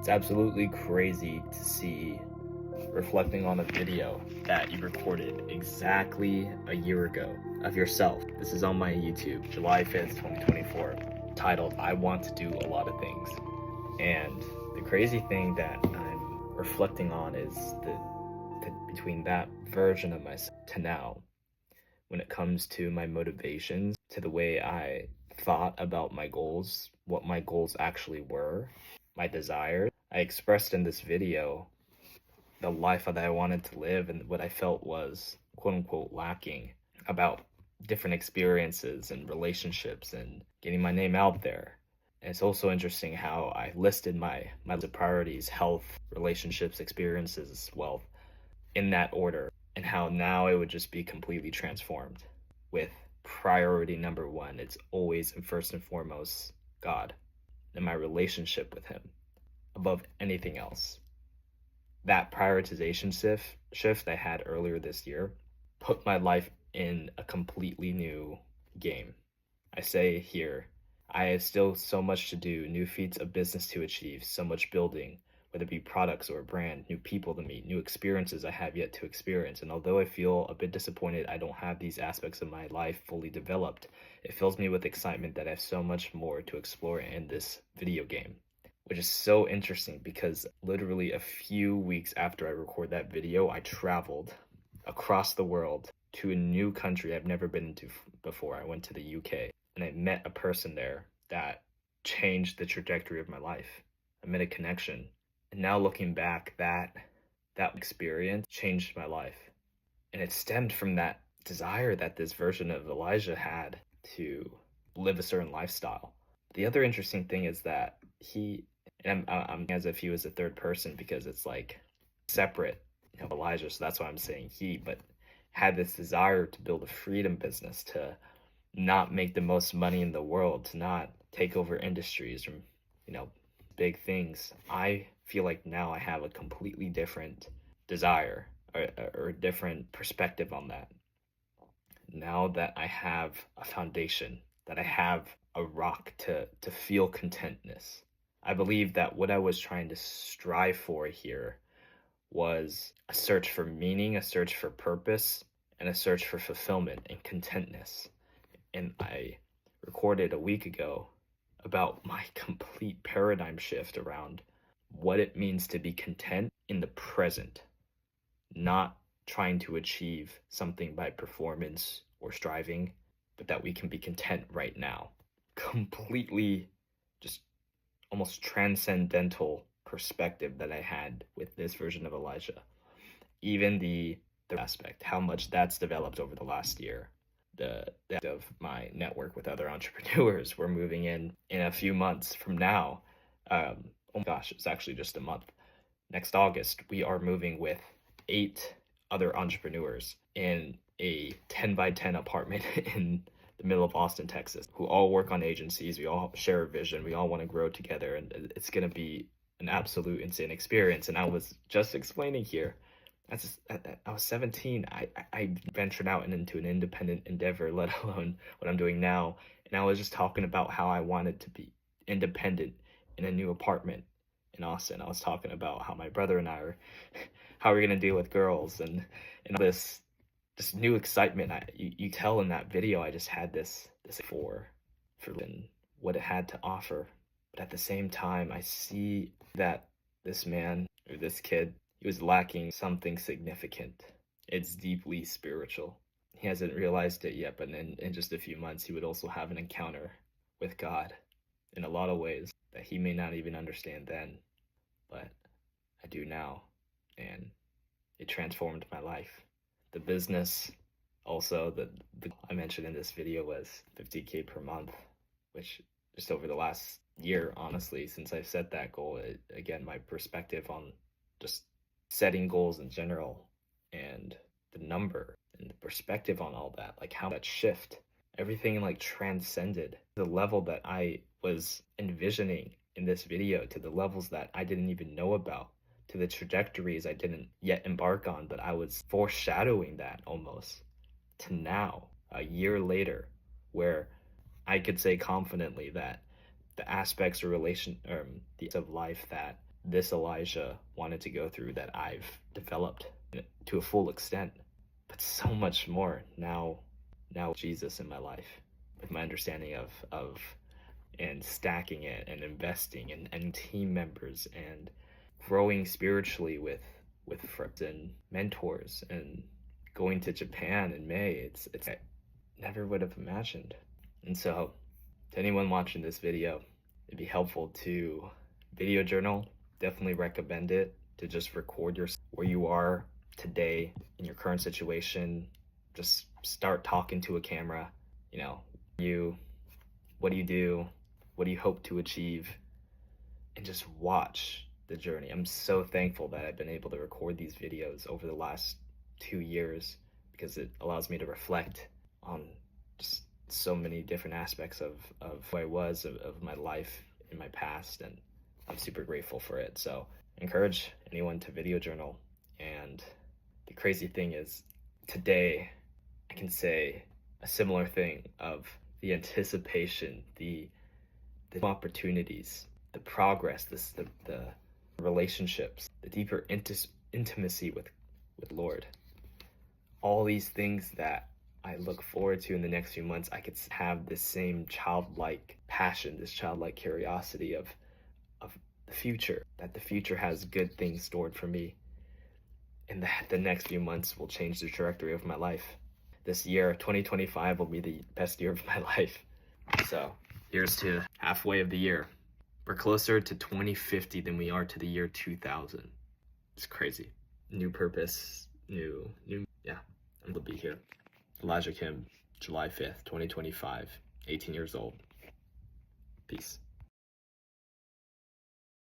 It's absolutely crazy to see reflecting on a video that you recorded exactly a year ago of yourself. This is on my YouTube, July 5th, 2024, titled, I Want to Do a Lot of Things. And the crazy thing that I'm reflecting on is between that version of myself to now, when it comes to my motivations, to the way I thought about my goals, what my goals actually were, my desires. I expressed in this video the life that I wanted to live and what I felt was quote unquote lacking about different experiences and relationships and getting my name out there. And it's also interesting how I listed my priorities, health, relationships, experiences, wealth, in that order, and how now it would just be completely transformed with priority number one. It's always and first and foremost God and my relationship with Him above anything else. That prioritization shift I had earlier this year put my life in a completely new game. I say here, I have still so much to do, new feats of business to achieve, so much building, whether it be products or a brand, new people to meet, new experiences I have yet to experience. And although I feel a bit disappointed I don't have these aspects of my life fully developed, it fills me with excitement that I have so much more to explore in this video game. Which is so interesting because literally a few weeks after I record that video, I traveled across the world to a new country I've never been to before. I went to the UK and I met a person there that changed the trajectory of my life. I made a connection. And now looking back, that experience changed my life. And it stemmed from that desire that this version of Elijah had to live a certain lifestyle. The other interesting thing is that I'm as if he was a third person because it's like separate, Elijah. So that's why I'm saying he, but had this desire to build a freedom business, to not make the most money in the world, to not take over industries or, big things. I feel like now I have a completely different desire or a different perspective on that. Now that I have a foundation, that I have a rock to feel contentness. I believe that what I was trying to strive for here was a search for meaning, a search for purpose, and a search for fulfillment and contentness. And I recorded a week ago about my complete paradigm shift around what it means to be content in the present, not trying to achieve something by performance or striving, but that we can be content right now. Completely just almost transcendental perspective that I had with this version of Elijah. Even the aspect, how much that's developed over the last year. The of my network with other entrepreneurs. We're moving in a few months from now. Oh my gosh, it's actually just a month. Next August, we are moving with 8 other entrepreneurs in a 10 by 10 apartment in the middle of Austin, Texas, who all work on agencies. We all share a vision. We all want to grow together, and it's going to be an absolute insane experience. And I was just explaining here, I was 17. I ventured out into an independent endeavor, let alone what I'm doing now. And I was just talking about how I wanted to be independent in a new apartment in Austin. I was talking about how my brother and I are, how we're going to deal with girls and this new excitement. You tell in that video, I just had this for what it had to offer. But at the same time, I see that this man or this kid, he was lacking something significant. It's deeply spiritual. He hasn't realized it yet, but in just a few months, he would also have an encounter with God in a lot of ways that he may not even understand then, but I do now. And it transformed my life. The business also the I mentioned in this video was $50K per month, which just over the last year, honestly, since I set that goal, again, my perspective on just setting goals in general and the number and the perspective on all that, like how that shift, everything like transcended the level that I was envisioning in this video to the levels that I didn't even know about, to the trajectories I didn't yet embark on, but I was foreshadowing that almost to now, a year later, where I could say confidently that the aspects of the of life that this Elijah wanted to go through that I've developed to a full extent, but so much more now Jesus in my life, with my understanding of and stacking it and investing and team members and growing spiritually with friends and mentors and going to Japan in May. It's I never would have imagined. And so to anyone watching this video, it'd be helpful to video journal. Definitely recommend it, to just record where you are today in your current situation. Just start talking to a camera. You know, what do you do? What do you hope to achieve? And just watch the journey. I'm so thankful that I've been able to record these videos over the last 2 years, because it allows me to reflect on just so many different aspects of who I was, of my life in my past, and I'm super grateful for it. So I encourage anyone to video journal. And the crazy thing is, today I can say a similar thing of the anticipation, the opportunities, the progress, the relationships, the deeper intimacy with Lord. All these things that I look forward to in the next few months, I could have this same childlike passion, this childlike curiosity of the future, that the future has good things stored for me, and that the next few months will change the trajectory of my life. This year, 2025, will be the best year of my life. So here's to halfway of the year. We're closer to 2050 than we are to the year 2000. It's crazy. New purpose, new, yeah, I'm gonna be here. Elijah Kim, July 5th, 2025, 18 years old. Peace.